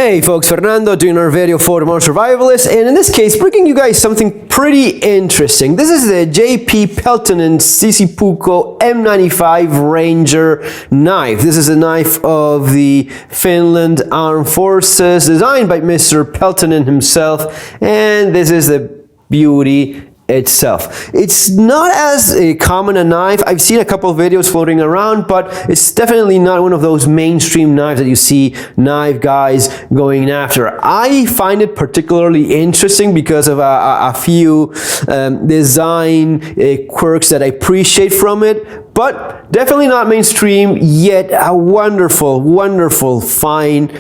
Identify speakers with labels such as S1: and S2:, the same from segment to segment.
S1: Hey folks, Fernando doing our video for the Modern Survivalist, and in this case bringing you guys something pretty interesting. This is the JP Peltonen Sisipuko M95 Ranger knife. This is a knife of the Finland Armed Forces, designed by Mr. Peltonen himself, and this is the beauty itself. It's not as common a knife. I've seen a couple of videos floating around, but it's definitely not one of those mainstream knives that you see knife guys going after. I find it particularly interesting because of a few design quirks that I appreciate from it, but definitely not mainstream, yet a wonderful, fine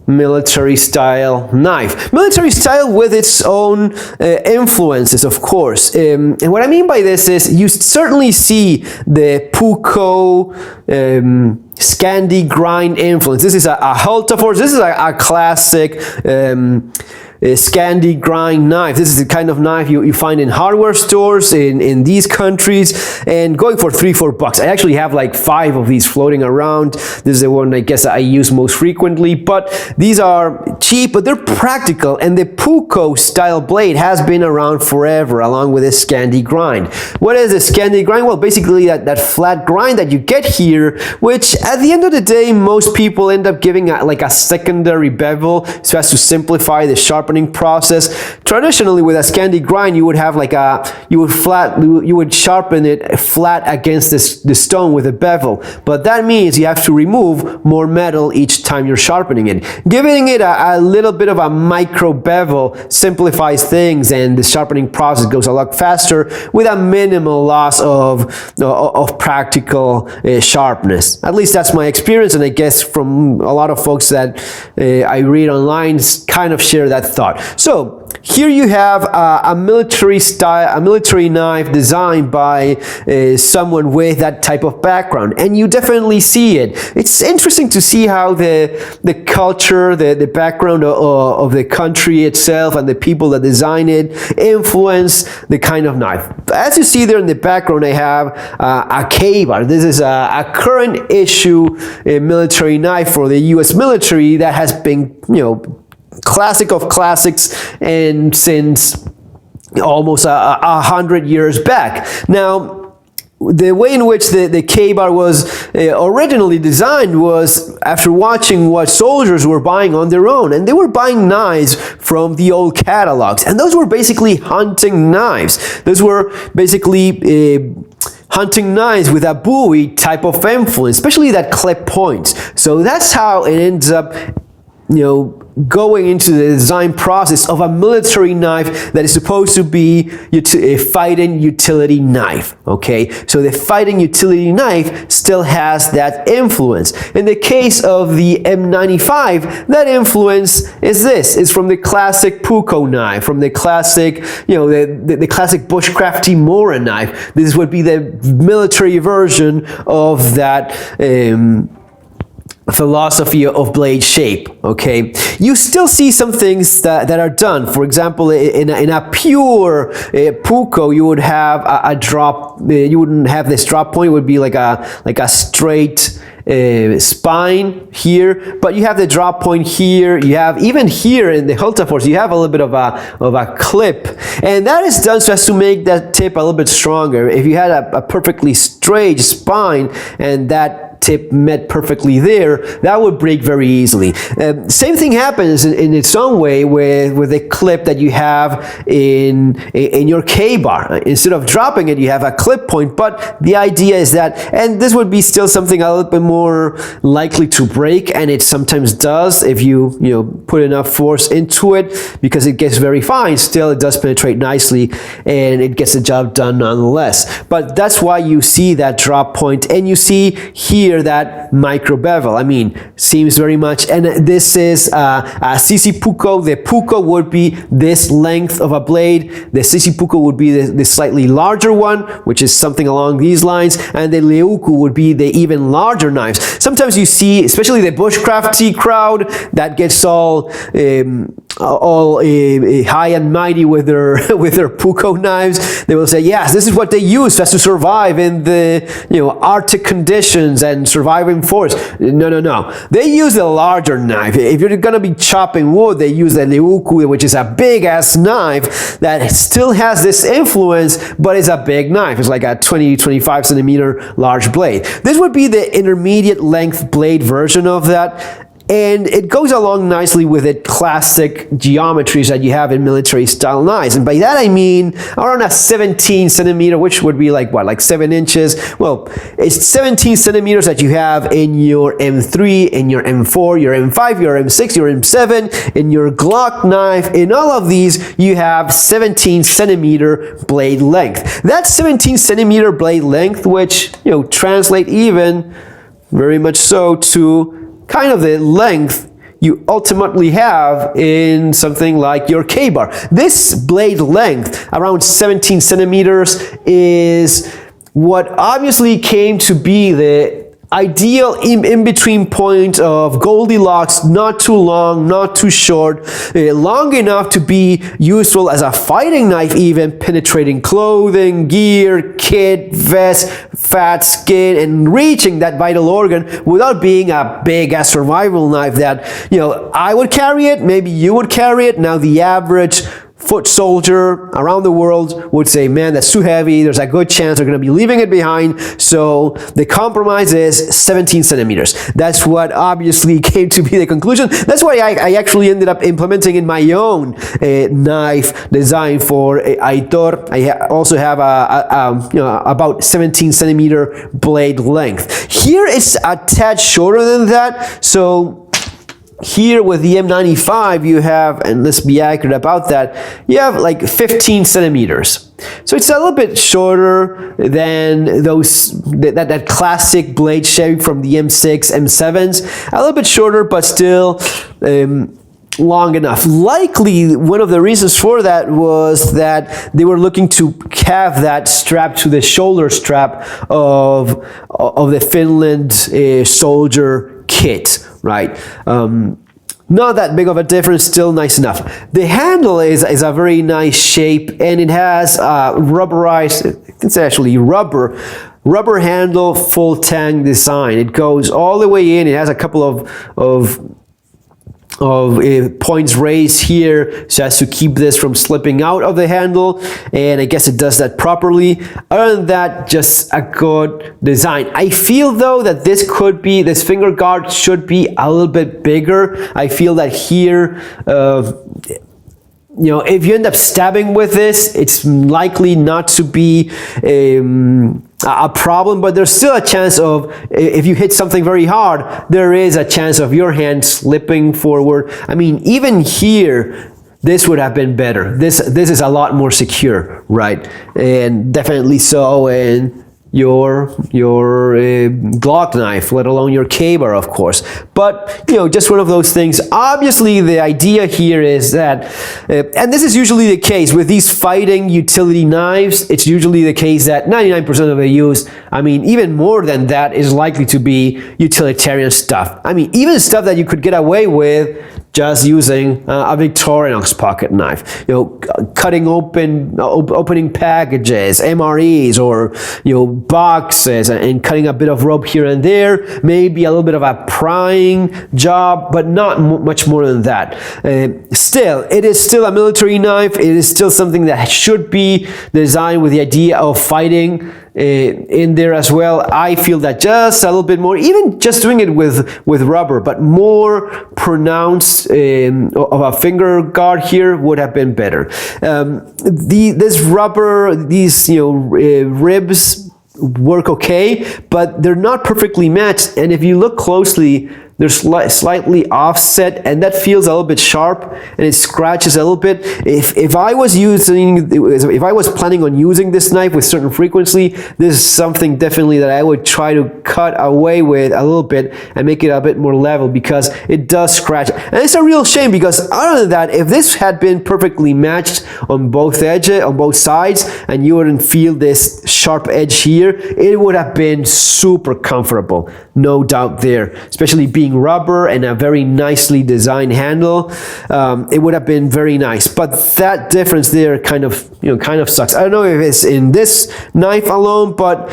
S1: military style knife. Military style with its own influences, of course. And what I mean by this is you certainly see the Puko Scandi grind influence. This is a Hultafors. This is a classic Scandi grind knife. This is the kind of knife you find in hardware stores in these countries, and going for $3-4. I actually have like 5 of these floating around. This is the one I guess I use most frequently, but these are cheap, but they're practical, and the Puko style blade has been around forever along with this Scandi grind. What is a Scandi grind? Well, basically that flat grind that you get here, which at the end of the day most people end up giving like a secondary bevel so as to simplify the sharpening process. Traditionally with a Scandi grind you would have like you would sharpen it flat against the stone with a bevel, but that means you have to remove more metal each time you're sharpening it. Giving it a little bit of a micro bevel simplifies things, and the sharpening process goes a lot faster with a minimal loss of practical sharpness. At least that's my experience, and I guess from a lot of folks that I read online kind of share that thought. So here you have a military knife designed by someone with that type of background, and you definitely see it. It's interesting to see how the culture, the background of the country itself and the people that design it influence the kind of knife. As you see there in the background, I have a K-bar. This is a current issue military knife for the US military that has been, classic of classics, and since almost 100 years back. Now, the way in which the K-bar was originally designed was after watching what soldiers were buying on their own, and they were buying knives from the old catalogs, and those were basically hunting knives. Those were basically hunting knives with a Bowie type of influence, especially that clip points. So that's how it ends up going into the design process of a military knife that is supposed to be a fighting utility knife. Okay, so the fighting utility knife still has that influence. In the case of the M95, that influence is from the classic Puko knife, from the classic, the classic bushcrafty Mora knife. This would be the military version of that philosophy of blade shape. Okay, you still see some things that are done. For example, in a pure Puko, you would have a drop. You wouldn't have this drop point. It would be like a straight spine here, but you have the drop point here. You have even here in the Hultafors, you have a little bit of a clip, and that is done so as to make that tip a little bit stronger. If you had a perfectly straight spine and that tip met perfectly there, that would break very easily. Same thing happens in its own way with the clip that you have in your K-bar. Instead of dropping it, you have a clip point, but the idea is that, and this would be still something a little bit more likely to break, and it sometimes does if you put enough force into it, because it gets very fine. Still, it does penetrate nicely, and it gets the job done nonetheless. But that's why you see that drop point, and you see here that micro bevel. I mean, seems very much, and this is a Sisipuko. The Puko would be this length of a blade. The Sisipuko would be the slightly larger one, which is something along these lines, and the Leuku would be the even larger knives. Sometimes you see, especially the bushcrafty crowd, that gets all all high and mighty with their with their puko knives. They will say, yes, this is what they use just to survive in the Arctic conditions and survive in forest. No. They use a larger knife. If you're gonna be chopping wood, they use the leuku, which is a big ass knife that still has this influence, but it's a big knife. It's like a 20-25 centimeter large blade. This would be the intermediate length blade version of that. And it goes along nicely with the classic geometries that you have in military style knives. And by that I mean around a 17 centimeter, which would be like what, like 7 inches? Well, it's 17 centimeters that you have in your M3, in your M4, your M5, your M6, your M7, in your Glock knife. In all of these, you have 17 centimeter blade length. That 17 centimeter blade length, which, translate even very much so to kind of the length you ultimately have in something like your K-bar. This blade length, around 17 centimeters, is what obviously came to be the ideal in-between point of Goldilocks, not too long, not too short, long enough to be useful as a fighting knife, even penetrating clothing, gear, kit, vest, fat skin, and reaching that vital organ without being a big ass survival knife that, I would carry it, maybe you would carry it. Now the average foot soldier around the world would say, man, that's too heavy. There's a good chance they're going to be leaving it behind. So the compromise is 17 centimeters. That's what obviously came to be the conclusion. That's why I actually ended up implementing in my own knife design for Aitor. I also have about 17 centimeter blade length. Here it's a tad shorter than that. So here with the M95 you have, and let's be accurate about that, you have like 15 centimeters. So it's a little bit shorter than that classic blade shape from the M6, M7s. A little bit shorter, but still long enough. Likely one of the reasons for that was that they were looking to have that strap to the shoulder strap of the Finland soldier kit, right? Not that big of a difference, still nice enough. The handle is a very nice shape, and it has rubberized, it's actually rubber handle, full tang design. It goes all the way in. It has a couple of points raised here so as to keep this from slipping out of the handle, and I guess it does that properly. Other than that, just a good design. I feel though that this finger guard should be a little bit bigger. I feel that here if you end up stabbing with this, it's likely not to be a problem, but there's still a chance of, if you hit something very hard, there is a chance of your hand slipping forward. I mean, even here, this would have been better. This is a lot more secure, right? And definitely so in your Glock knife, let alone your K-bar, of course. But just one of those things. Obviously the idea here is that and this is usually the case with these fighting utility knives, it's usually the case that 99% of the use, I mean even more than that, is likely to be utilitarian stuff. I mean even stuff that you could get away with just using a Victorinox pocket knife, cutting opening packages, MREs, or boxes, and cutting a bit of rope here and there, maybe a little bit of a prying job, but not much more than that. Still, it is still a military knife. It is still something that should be designed with the idea of fighting in there as well. I feel that just a little bit more, even just doing it with rubber, but more pronounced of a finger guard here would have been better. This rubber, these ribs work okay, but they're not perfectly matched, and if you look closely, they're slightly offset, and that feels a little bit sharp, and it scratches a little bit. If I was planning on using this knife with certain frequency, this is something definitely that I would try to cut away with a little bit and make it a bit more level, because it does scratch. And it's a real shame, because other than that, if this had been perfectly matched on both edges, on both sides, and you wouldn't feel this sharp edge here, it would have been super comfortable, no doubt there, especially being looking rubber and a very nicely designed handle, it would have been very nice. But that difference there kind of sucks. I don't know if it's in this knife alone, but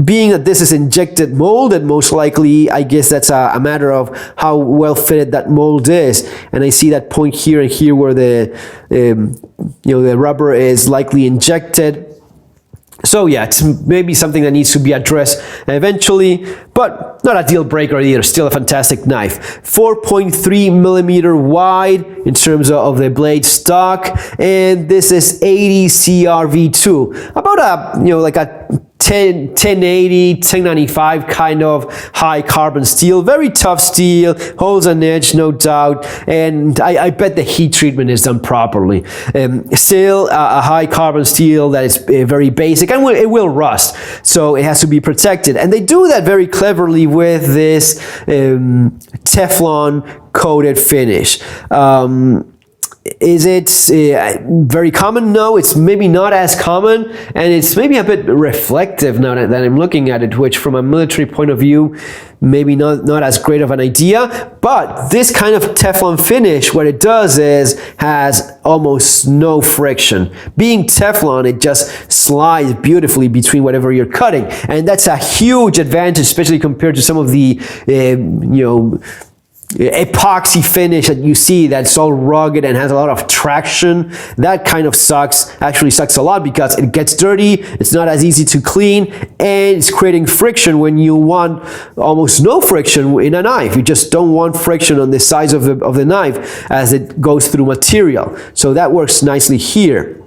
S1: being that this is injected molded, most likely, I guess that's a matter of how well fitted that mold is. And I see that point here and here where the the rubber is likely injected. So yeah, it's maybe something that needs to be addressed eventually, but not a deal breaker either. Still a fantastic knife. 4.3 millimeter wide in terms of the blade stock, and this is 80 CRV2. About a like a 1080, 1095 kind of high carbon steel. Very tough steel, holds an edge, no doubt, and I bet the heat treatment is done properly. Still a high carbon steel that is very basic, and it will rust, so it has to be protected. And they do that very cleverly with this Teflon coated finish. Is it very common? No, it's maybe not as common, and it's maybe a bit reflective now that I'm looking at it, which from a military point of view, maybe not as great of an idea. But this kind of Teflon finish, what it does is has almost no friction. Being Teflon, it just slides beautifully between whatever you're cutting, and that's a huge advantage, especially compared to some of the epoxy finish that you see that's all rugged and has a lot of traction. That kind of actually sucks a lot because it gets dirty, it's not as easy to clean, and it's creating friction when you want almost no friction in a knife. You just don't want friction on the sides of the knife as it goes through material. So that works nicely here.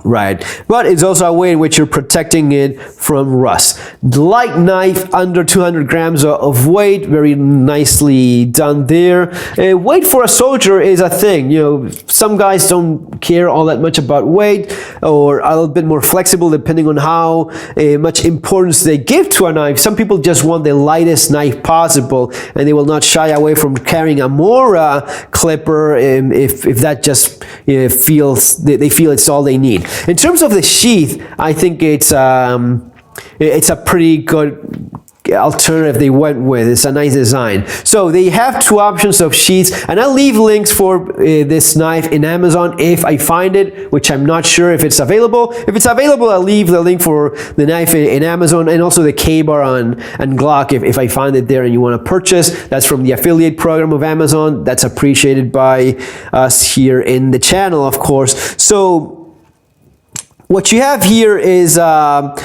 S1: Right, but it's also a way in which you're protecting it from rust. Light knife, under 200 grams of weight, very nicely done there. Weight for a soldier is a thing. Some guys don't care all that much about weight, or a little bit more flexible depending on how much importance they give to a knife. Some people just want the lightest knife possible, and they will not shy away from carrying a Mora clipper if that just they feel it's all they need. In terms of the sheath, I think it's a pretty good alternative they went with. It's a nice design. So they have two options of sheaths, and I'll leave links for this knife in Amazon if I find it, which I'm not sure if it's available. If it's available, I'll leave the link for the knife in Amazon, and also the K-bar and Glock if I find it there and you want to purchase. That's from the affiliate program of Amazon. That's appreciated by us here in the channel, of course. So what you have here is a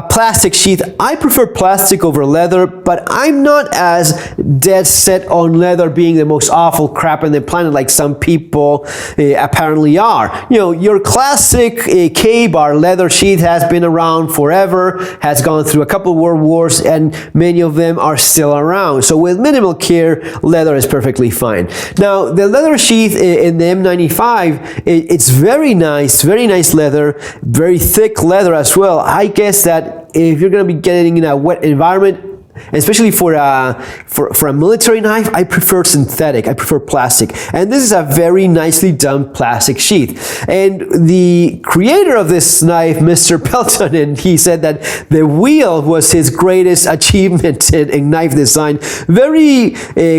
S1: plastic sheath. I prefer plastic over leather, but I'm not as dead set on leather being the most awful crap on the planet like some people apparently are. Your classic K-bar leather sheath has been around forever, has gone through a couple world wars, and many of them are still around. So with minimal care, leather is perfectly fine. Now, the leather sheath in the M95, it's very nice leather, very thick leather as well. I guess that if you're going to be getting in a wet environment, especially for a military knife, I prefer synthetic. I prefer plastic, and this is a very nicely done plastic sheath. And the creator of this knife, Mr. Peltonen, he said that the wheel was his greatest achievement in knife design. Very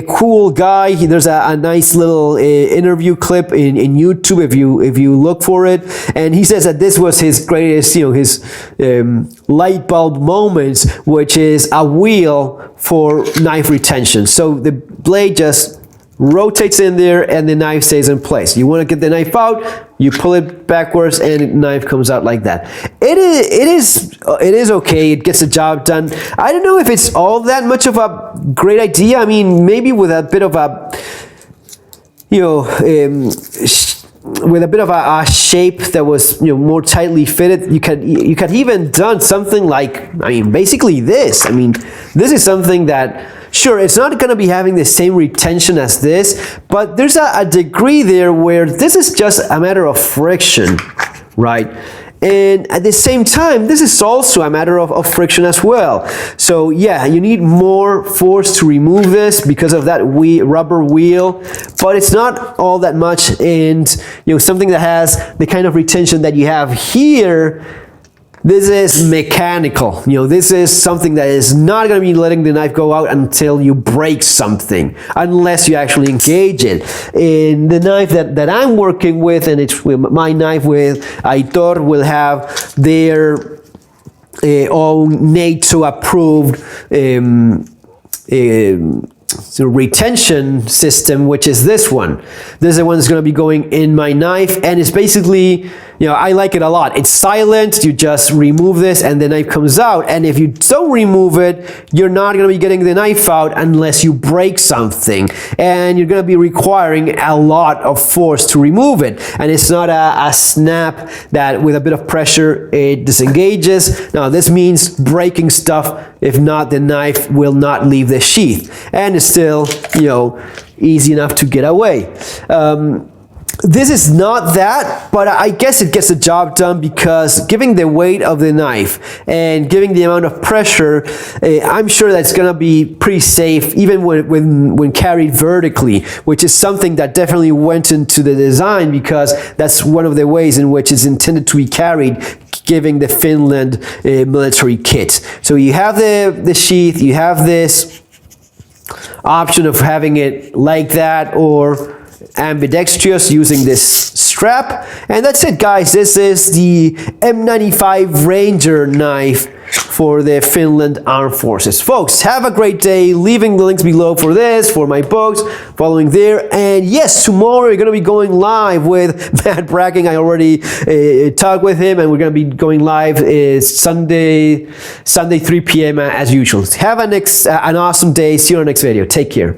S1: cool guy. There's a nice little interview clip in YouTube if you look for it, and he says that this was his greatest, his light bulb moments, which is a wheel for knife retention. So the blade just rotates in there and the knife stays in place. You want to get the knife out, you pull it backwards and the knife comes out like that. It is okay. It gets the job done. I don't know if it's all that much of a great idea. I mean, maybe with a bit of a shape that was more tightly fitted, you could even done something like, basically this. This is something that, sure, it's not going to be having the same retention as this, but there's a degree there where this is just a matter of friction, right? And at the same time, this is also a matter of friction as well. So yeah, you need more force to remove this because of that rubber wheel, but it's not all that much. And something that has the kind of retention that you have here, This is mechanical. You know, this is something that is not going to be letting the knife go out until you break something, unless you actually engage it. In the knife that I'm working with, and it's my knife with Aitor, will have their own NATO approved retention system, which is this one. This is the one that's going to be going in my knife, and it's basically, you know, I like it a lot. It's silent. You just remove this and the knife comes out, and if you don't remove it, you're not going to be getting the knife out unless you break something, and you're going to be requiring a lot of force to remove it. And it's not a snap that with a bit of pressure it disengages. Now this means breaking stuff. If not, the knife will not leave the sheath, and it's still, you know, easy enough to get away. This is not that, but I guess it gets the job done, because giving the weight of the knife and giving the amount of pressure, I'm sure that's going to be pretty safe even when carried vertically, which is something that definitely went into the design, because that's one of the ways in which it's intended to be carried, giving the Finland military kit. So you have the sheath, you have this option of having it like that or ambidextrous using this strap, and that's it, guys. This is the M95 Ranger knife for the Finland Armed Forces. Folks, have a great day. Leaving the links below for this, for my books, following there. And yes, tomorrow we're going to be going live with Matt Bracking. I already talked with him, and we're going to be going live Sunday 3 p.m. as usual. Have an awesome day. See you on the next video. Take care.